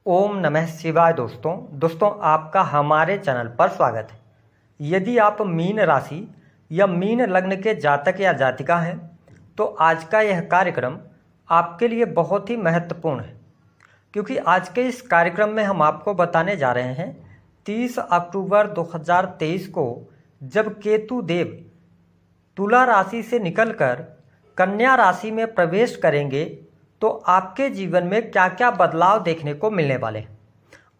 ओम नमः शिवाय। दोस्तों आपका हमारे चैनल पर स्वागत है। यदि आप मीन राशि या मीन लग्न के जातक या जातिका हैं तो आज का यह कार्यक्रम आपके लिए बहुत ही महत्वपूर्ण है, क्योंकि आज के इस कार्यक्रम में हम आपको बताने जा रहे हैं 30 अक्टूबर 2023 को जब केतु देव तुला राशि से निकलकर कन्या राशि में प्रवेश करेंगे तो आपके जीवन में क्या क्या बदलाव देखने को मिलने वाले हैं।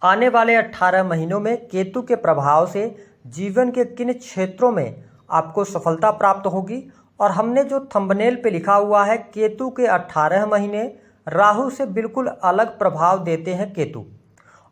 आने वाले 18 महीनों में केतु के प्रभाव से जीवन के किन क्षेत्रों में आपको सफलता प्राप्त होगी, और हमने जो थंबनेल पे लिखा हुआ है केतु के 18 महीने राहु से बिल्कुल अलग प्रभाव देते हैं केतु,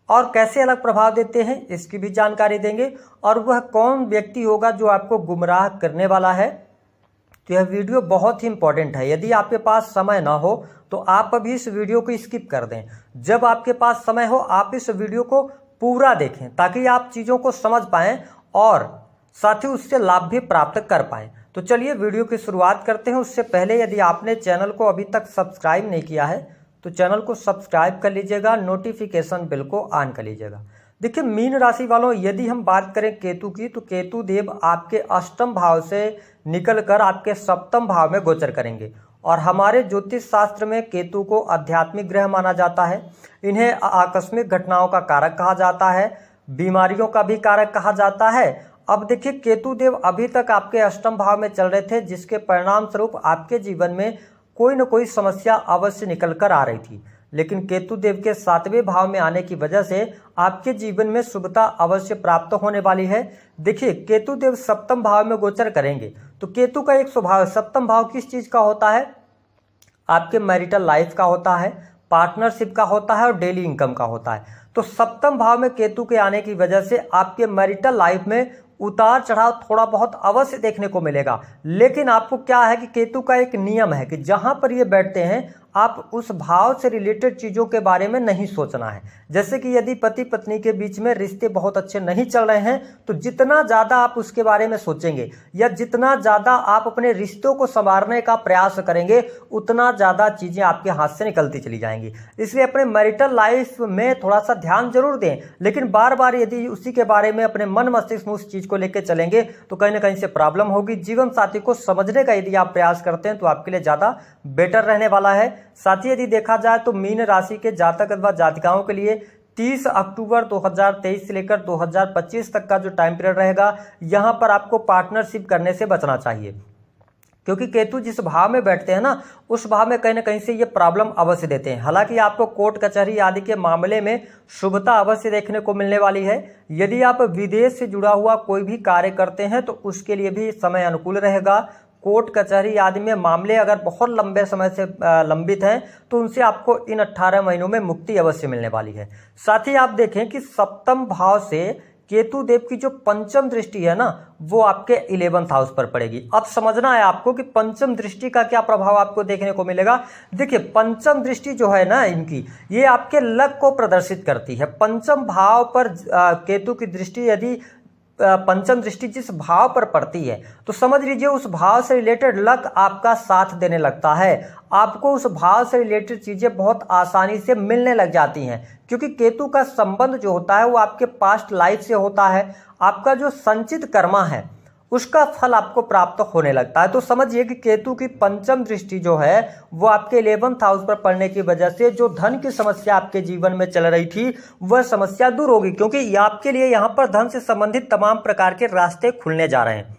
और कैसे अलग प्रभाव देते हैं इसकी भी जानकारी देंगे, और वह कौन व्यक्ति होगा जो आपको गुमराह करने वाला है। तो यह वीडियो बहुत ही इंपॉर्टेंट है। यदि आपके पास समय ना हो तो आप अभी इस वीडियो को स्किप कर दें। जब आपके पास समय हो आप इस वीडियो को पूरा देखें ताकि आप चीज़ों को समझ पाएं और साथ ही उससे लाभ भी प्राप्त कर पाएं। तो चलिए वीडियो की शुरुआत करते हैं। उससे पहले यदि आपने चैनल को अभी तक सब्सक्राइब नहीं किया है तो चैनल को सब्सक्राइब कर लीजिएगा, नोटिफिकेशन बिल को ऑन कर लीजिएगा। देखिए मीन राशि वालों, यदि हम बात करें केतु की तो केतु देव आपके अष्टम भाव से निकलकर आपके सप्तम भाव में गोचर करेंगे, और हमारे ज्योतिष शास्त्र में केतु को आध्यात्मिक ग्रह माना जाता है। इन्हें आकस्मिक घटनाओं का कारक कहा जाता है, बीमारियों का भी कारक कहा जाता है। अब देखिए केतु देव अभी तक आपके अष्टम भाव में चल रहे थे, जिसके परिणाम स्वरूप आपके जीवन में कोई न कोई समस्या अवश्य निकल कर आ रही थी, लेकिन केतु देव के 7वें भाव में आने की वजह से आपके जीवन में शुभता अवश्य प्राप्त होने वाली है। देखिए केतु देव सप्तम भाव में गोचर करेंगे तो केतु का एक स्वभाव, सप्तम भाव किस चीज का होता है? आपके मैरिटल लाइफ का होता है, पार्टनरशिप का होता है और डेली इनकम का होता है। तो सप्तम भाव में केतु के आने की वजह से आपके मैरिटल लाइफ में उतार चढ़ाव थोड़ा बहुत अवश्य देखने को मिलेगा, लेकिन आपको क्या है कि केतु का एक नियम है कि जहां पर ये बैठते हैं आप उस भाव से रिलेटेड चीज़ों के बारे में नहीं सोचना है। जैसे कि यदि पति पत्नी के बीच में रिश्ते बहुत अच्छे नहीं चल रहे हैं तो जितना ज़्यादा आप उसके बारे में सोचेंगे या जितना ज़्यादा आप अपने रिश्तों को संवारने का प्रयास करेंगे उतना ज़्यादा चीज़ें आपके हाथ से निकलती चली जाएंगी। इसलिए अपने मैरिटल लाइफ में थोड़ा सा ध्यान जरूर दें, लेकिन बार बार यदि उसी के बारे में अपने मन मस्तिष्क में उस चीज़ को लेकर चलेंगे तो कहीं ना कहीं से प्रॉब्लम होगी। जीवन साथी को समझने का यदि आप प्रयास करते हैं तो आपके लिए ज़्यादा बेटर रहने वाला है। साथ ही यदि देखा जाए तो मीन राशि के जातक अथवा जातिकाओं के लिए 30 अक्टूबर 2023 से लेकर 2025 तक का जो टाइम पीरियड रहेगा, यहां पर आपको पार्टनरशिप करने से बचना चाहिए, क्योंकि केतु जिस भाव में बैठते हैं ना उस भाव में कहीं ना कहीं से ये प्रॉब्लम अवश्य देते हैं। हालांकि आपको कोर्ट कचहरी आदि के मामले में शुभता अवश्य देखने को मिलने वाली है। यदि आप विदेश से जुड़ा हुआ कोई भी कार्य करते हैं तो उसके लिए भी समय अनुकूल रहेगा। कोर्ट कचहरी आदि में मामले अगर बहुत लंबे समय से लंबित हैं तो उनसे आपको इन 18 महीनों में मुक्ति अवश्य मिलने वाली है। साथ ही आप देखें कि सप्तम भाव से केतु देव की जो पंचम दृष्टि है ना वो आपके 11th हाउस पर पड़ेगी। अब समझना है आपको कि पंचम दृष्टि का क्या प्रभाव आपको देखने को मिलेगा। देखिए पंचम दृष्टि जो है ना इनकी, ये आपके लक को प्रदर्शित करती है। पंचम भाव पर केतु की दृष्टि यदि पंचम दृष्टि जिस भाव पर पड़ती है तो समझ लीजिए उस भाव से रिलेटेड लक आपका साथ देने लगता है। आपको उस भाव से रिलेटेड चीजें बहुत आसानी से मिलने लग जाती हैं, क्योंकि केतु का संबंध जो होता है वो आपके पास्ट लाइफ से होता है। आपका जो संचित कर्मा है उसका फल आपको प्राप्त होने लगता है। तो समझिए कि केतु की पंचम दृष्टि जो है वो आपके 11th हाउस पर पड़ने की वजह से जो धन की समस्या आपके जीवन में चल रही थी वह समस्या दूर होगी, क्योंकि आपके लिए यहाँ पर धन से संबंधित तमाम प्रकार के रास्ते खुलने जा रहे हैं।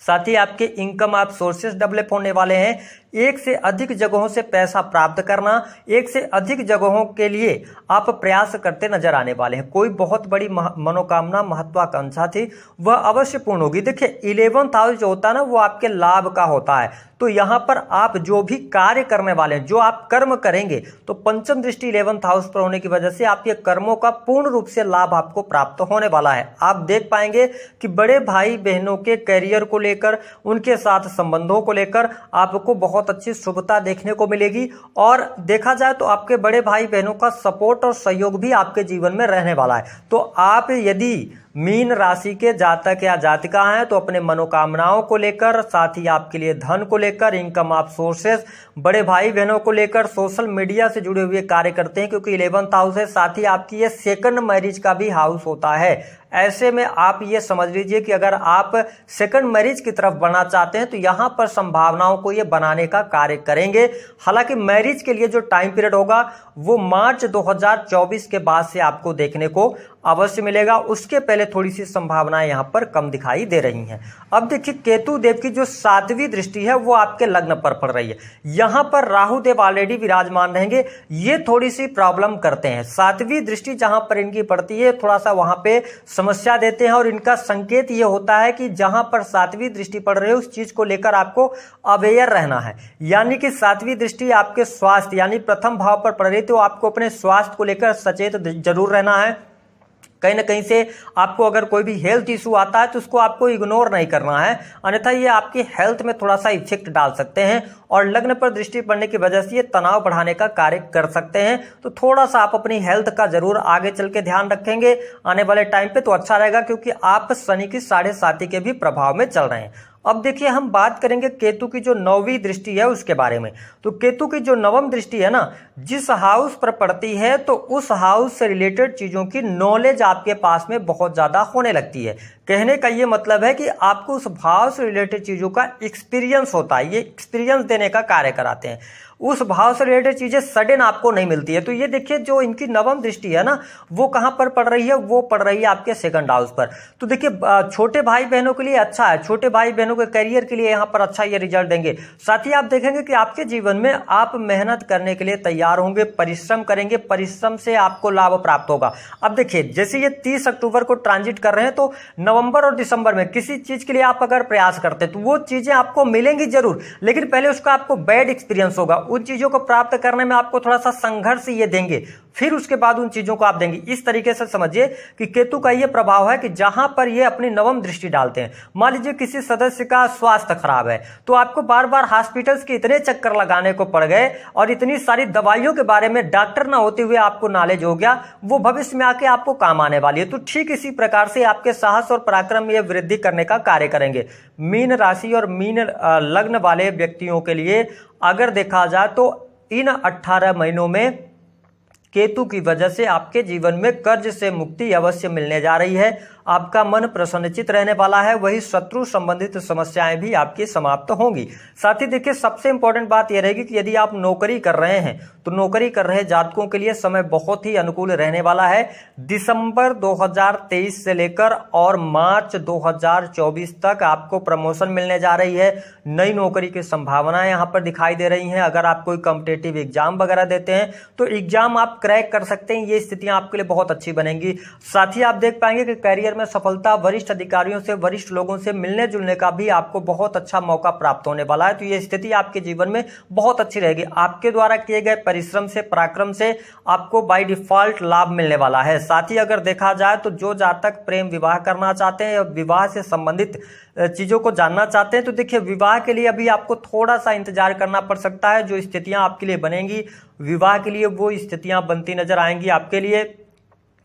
साथ ही आपके इनकम आप सोर्सेस डेवलप होने वाले हैं। एक से अधिक जगहों से पैसा प्राप्त करना, एक से अधिक जगहों के लिए आप प्रयास करते नजर आने वाले हैं। कोई बहुत बड़ी मनोकामना महत्वाकांक्षा थी वह अवश्य पूर्ण होगी। देखिए 11th हाउस जो होता है ना वो आपके लाभ का होता है, तो यहाँ पर आप जो भी कार्य करने वाले हैं, जो आप कर्म करेंगे, तो पंचम दृष्टि 11th हाउस पर होने की वजह से आपके कर्मों का पूर्ण रूप से लाभ आपको प्राप्त होने वाला है। आप देख पाएंगे कि बड़े भाई बहनों के करियर को लेकर, उनके साथ संबंधों को लेकर आपको बहुत अच्छी शुभता देखने को मिलेगी, और देखा जाए तो आपके बड़े भाई बहनों का सपोर्ट और सहयोग भी आपके जीवन में रहने वाला है। तो आप यदि मीन राशि के जातक या जातिका हैं तो अपने मनोकामनाओं को लेकर, साथ ही आपके लिए धन को लेकर, इनकम ऑफ सोर्सेस, बड़े भाई बहनों को लेकर, सोशल मीडिया से जुड़े हुए कार्य करते हैं क्योंकि 11th हाउस है, साथ ही आपकी ये सेकंड मैरिज का भी हाउस होता है। ऐसे में आप ये समझ लीजिए कि अगर आप सेकंड मैरिज की तरफ बढ़ना चाहते हैं तो यहां पर संभावनाओं को ये बनाने का कार्य करेंगे। हालांकि मैरिज के लिए जो टाइम पीरियड होगा वो मार्च 2024 के बाद से आपको देखने को अवश्य मिलेगा। उसके पहले थोड़ी सी संभावनाएं यहां पर कम दिखाई दे रही हैं। अब देखिए केतु देव की जो 7वीं दृष्टि है वो आपके लग्न पर पड़ रही है। यहां पर राहु देव ऑलरेडी विराजमान रहेंगे, ये थोड़ी सी प्रॉब्लम करते हैं। 7वीं दृष्टि जहां पर इनकी पड़ती है थोड़ा सा वहां पे समस्या देते हैं और इनका संकेत ये होता है कि जहां पर 7वीं दृष्टि पड़ रही है उस चीज को लेकर आपको अवेयर रहना है। यानी कि 7वीं दृष्टि आपके स्वास्थ्य यानी प्रथम भाव पर पड़ रही तो आपको अपने स्वास्थ्य को लेकर सचेत जरूर रहना है। कहीं ना कहीं से आपको अगर कोई भी हेल्थ इशू आता है तो उसको आपको इग्नोर नहीं करना है, अन्यथा ये आपकी हेल्थ में थोड़ा सा इफेक्ट डाल सकते हैं और लग्न पर दृष्टि पड़ने की वजह से ये तनाव बढ़ाने का कार्य कर सकते हैं। तो थोड़ा सा आप अपनी हेल्थ का जरूर आगे चल के ध्यान रखेंगे आने वाले टाइम पे तो अच्छा रहेगा, क्योंकि आप शनि की 7.5 के भी प्रभाव में चल रहे हैं। अब देखिए हम बात करेंगे केतु की जो 9वीं दृष्टि है उसके बारे में। तो केतु की जो 9वीं दृष्टि है ना, जिस हाउस पर पड़ती है तो उस हाउस से रिलेटेड चीजों की नॉलेज आपके पास में बहुत ज्यादा होने लगती है। कहने का ये मतलब है कि आपको उस भाव से रिलेटेड चीजों का एक्सपीरियंस होता है, ये एक्सपीरियंस देने का कार्य कराते हैं। उस भाव से रिलेटेड चीजें सडन आपको नहीं मिलती है। तो ये देखिए जो इनकी 9वीं दृष्टि है ना वो कहां पर पड़ रही है, वो पड़ रही है आपके सेकंड हाउस पर। तो देखिए छोटे भाई बहनों के लिए अच्छा है, छोटे भाई बहनों के करियर के लिए यहां पर अच्छा ये रिजल्ट देंगे। साथ ही आप देखेंगे कि आपके जीवन में आप मेहनत करने के लिए तैयार होंगे, परिश्रम करेंगे, परिश्रम से आपको लाभ प्राप्त होगा। अब देखिए जैसे ये 30 अक्टूबर को ट्रांजिट कर रहे हैं तो नवंबर और दिसंबर में किसी चीज के लिए आप अगर प्रयास करते हैं तो वो चीजें आपको मिलेंगी जरूर, लेकिन पहले उसका आपको बैड एक्सपीरियंस होगा। उन चीजों को प्राप्त करने में आपको थोड़ा सा संघर्ष ये देंगे, फिर उसके बाद उन चीजों को आप देंगे। इस तरीके से समझिए कि केतु का ये प्रभाव है कि जहां पर ये अपनी 9वीं दृष्टि डालते हैं, मान लीजिए किसी सदस्य का स्वास्थ्य खराब है तो आपको बार बार हॉस्पिटल्स के इतने चक्कर लगाने को पड़ गए और इतनी सारी दवाइयों के बारे में डॉक्टर ना होते हुए आपको नॉलेज हो गया, वो भविष्य में आके आपको काम आने वाली है। तो ठीक इसी प्रकार से आपके साहस और पराक्रम में वृद्धि करने का कार्य करेंगे। मीन राशि और मीन लग्न वाले व्यक्तियों के लिए अगर देखा जाए तो इन 18 महीनों में केतु की वजह से आपके जीवन में कर्ज से मुक्ति अवश्य मिलने जा रही है। आपका मन प्रसन्नचित रहने वाला है, वही शत्रु संबंधित समस्याएं भी आपकी समाप्त होंगी। साथ ही देखिए सबसे इंपॉर्टेंट बात यह रहेगी कि यदि आप नौकरी कर रहे हैं तो नौकरी कर रहे जातकों के लिए समय बहुत ही अनुकूल रहने वाला है। दिसंबर 2023 से लेकर और मार्च 2024 तक आपको प्रमोशन मिलने जा रही है। नई नौकरी की संभावनाएं यहां पर दिखाई दे रही हैं। अगर आप कोई कॉम्पिटिटिव एग्जाम वगैरह देते हैं तो एग्जाम आप क्रैक कर सकते हैं, ये स्थितियां आपके लिए बहुत अच्छी बनेंगी। साथ ही आप देख पाएंगे कि करियर में सफलता, वरिष्ठ अधिकारियों से, वरिष्ठ लोगों से मिलने जुलने का भी आपको बहुत अच्छा मौका प्राप्त होने वाला है। तो ये स्थिति आपके जीवन में बहुत अच्छी रहेगी। आपके द्वारा किए गए परिश्रम से, पराक्रम से आपको बाय डिफॉल्ट लाभ मिलने वाला है। साथ ही अगर देखा जाए तो जो जातक प्रेम विवाह करना चाहते हैं या विवाह से संबंधित चीजों को जानना चाहते हैं तो देखिए विवाह के लिए अभी आपको थोड़ा सा इंतजार करना पड़ सकता है। जो स्थितियां आपके लिए बनेंगी विवाह के लिए वो स्थितियां बनती नजर आएंगी आपके लिए,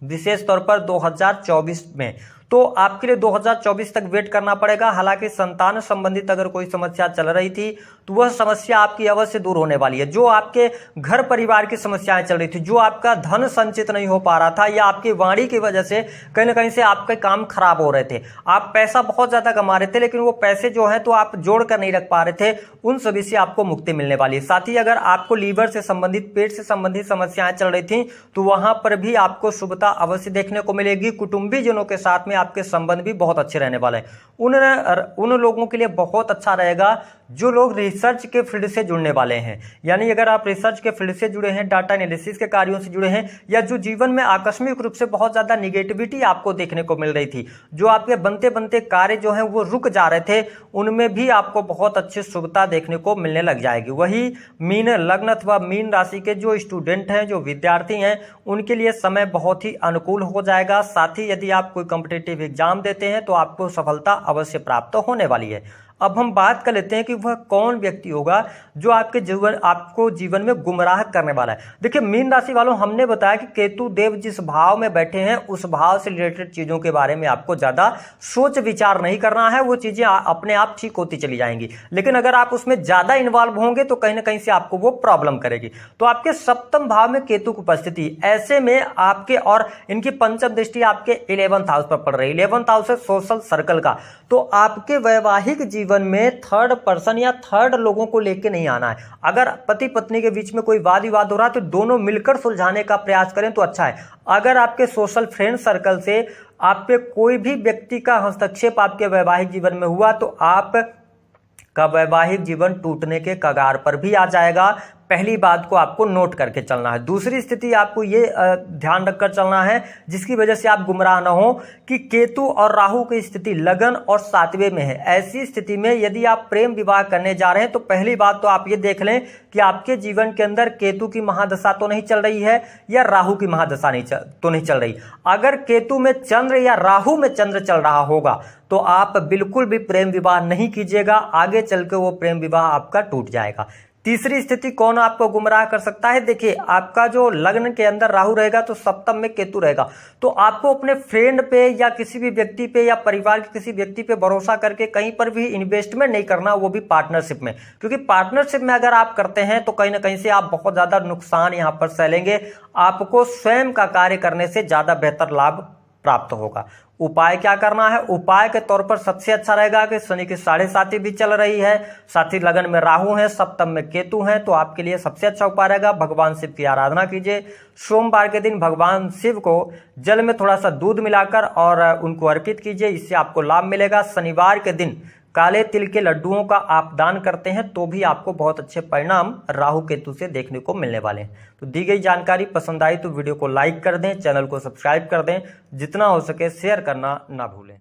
विशेष तौर पर 2024 में। तो आपके लिए 2024 तक वेट करना पड़ेगा। हालांकि संतान संबंधित अगर कोई समस्या चल रही थी तो वह समस्या आपकी अवश्य दूर होने वाली है। जो आपके घर परिवार की समस्याएं चल रही थी, जो आपका धन संचित नहीं हो पा रहा था या आपकी वाणी की वजह से कहीं ना कहीं से आपके काम खराब हो रहे थे, आप पैसा बहुत ज्यादा कमा रहे थे लेकिन वो पैसे जो है तो आप जोड़ कर नहीं रख पा रहे थे, उन सभी से आपको मुक्ति मिलने वाली है। साथ ही अगर आपको लीवर से संबंधित, पेट से संबंधित समस्याएं चल रही थी तो वहां पर भी आपको शुभता अवश्य देखने को मिलेगी। कुटुंबीजनों के साथ में आपके संबंध भी बहुत अच्छे रहने वाले हैं। उन लोगों के लिए बहुत अच्छा रहेगा जो लोग रिसर्च के फील्ड से जुड़ने वाले हैं। यानी अगर आप रिसर्च के फील्ड से जुड़े हैं, डाटा एनालिसिस के कार्यों से जुड़े हैं, या जो जीवन में आकस्मिक रूप से बहुत ज्यादा निगेटिविटी आपको देखने को मिल रही थी, जो आपके बनते बनते कार्य जो हैं वो रुक जा रहे थे, उनमें भी आपको बहुत अच्छी शुभता देखने को मिलने लग जाएगी। वही मीन लग्न अथवा मीन राशि के जो स्टूडेंट हैं, जो विद्यार्थी हैं, उनके लिए समय बहुत ही अनुकूल हो जाएगा। साथ ही यदि आप कोई कॉम्पिटिटिव एग्जाम देते हैं तो आपको सफलता अवश्य प्राप्त होने वाली है। अब हम बात कर लेते हैं कि वह कौन व्यक्ति होगा जो आपको जीवन में गुमराह करने वाला है। देखिए मीन राशि वालों, हमने बताया कि केतु देव जिस भाव में बैठे हैं उस भाव से रिलेटेड चीजों के बारे में आपको ज्यादा सोच विचार नहीं करना है, वो चीजें अपने आप ठीक होती चली जाएंगी। लेकिन अगर आप उसमें ज्यादा इन्वॉल्व होंगे तो कहीं ना कहीं से आपको वो प्रॉब्लम करेगी। तो आपके सप्तम भाव में केतु की उपस्थिति, ऐसे में आपके और इनकी पंचम दृष्टि आपके 11th हाउस पर पड़ रही है। 11th हाउस है सोशल सर्कल का। तो आपके वैवाहिक जीवन में थर्ड पर्सन या थर्ड लोगों को लेके नहीं आना है। अगर पति पत्नी के बीच में कोई वाद विवाद हो रहा है तो दोनों मिलकर सुलझाने का प्रयास करें तो अच्छा है। अगर आपके सोशल फ्रेंड सर्कल से आप पे कोई भी व्यक्ति का हस्तक्षेप आपके वैवाहिक जीवन में हुआ तो आप का वैवाहिक जीवन टूटने के कगार पर भी आ जाएगा। पहली बात को आपको नोट करके चलना है। दूसरी स्थिति आपको ये ध्यान रखकर चलना है जिसकी वजह से आप गुमराह न हो कि केतु और राहु की स्थिति लगन और 7वें में है। ऐसी स्थिति में यदि आप प्रेम विवाह करने जा रहे हैं तो पहली बात तो आप ये देख लें कि आपके जीवन के अंदर केतु की महादशा तो नहीं चल रही है या राहु की महादशा नहीं चल रही। अगर केतु में चंद्र या राहु में चंद्र चल रहा होगा तो आप बिल्कुल भी प्रेम विवाह नहीं कीजिएगा, आगे चल के वो प्रेम विवाह आपका टूट जाएगा। तीसरी स्थिति कौन आपको गुमराह कर सकता है? देखिए आपका जो लग्न के अंदर राहु रहेगा तो सप्तम में केतु रहेगा, तो आपको अपने फ्रेंड पे या किसी भी व्यक्ति पे या परिवार के किसी व्यक्ति पे भरोसा करके कहीं पर भी इन्वेस्टमेंट नहीं करना, वो भी पार्टनरशिप में। क्योंकि पार्टनरशिप में अगर आप करते हैं तो कहीं ना कहीं से आप बहुत ज्यादा नुकसान यहां पर सहलेंगे। आपको स्वयं का कार्य करने से ज्यादा बेहतर लाभ प्राप्त होगा। उपाय क्या करना है? उपाय के तौर पर सबसे अच्छा रहेगा कि शनि की 7.5 भी चल रही है, साथ ही लगन में राहु है, सप्तम में केतु है, तो आपके लिए सबसे अच्छा उपाय रहेगा भगवान शिव की आराधना कीजिए। सोमवार के दिन भगवान शिव को जल में थोड़ा सा दूध मिलाकर और उनको अर्पित कीजिए, इससे आपको लाभ मिलेगा। शनिवार के दिन काले तिल के लड्डुओं का आप दान करते हैं तो भी आपको बहुत अच्छे परिणाम राहु केतु से देखने को मिलने वाले हैं। तो दी गई जानकारी पसंद आई तो वीडियो को लाइक कर दें, चैनल को सब्सक्राइब कर दें, जितना हो सके शेयर करना ना भूलें।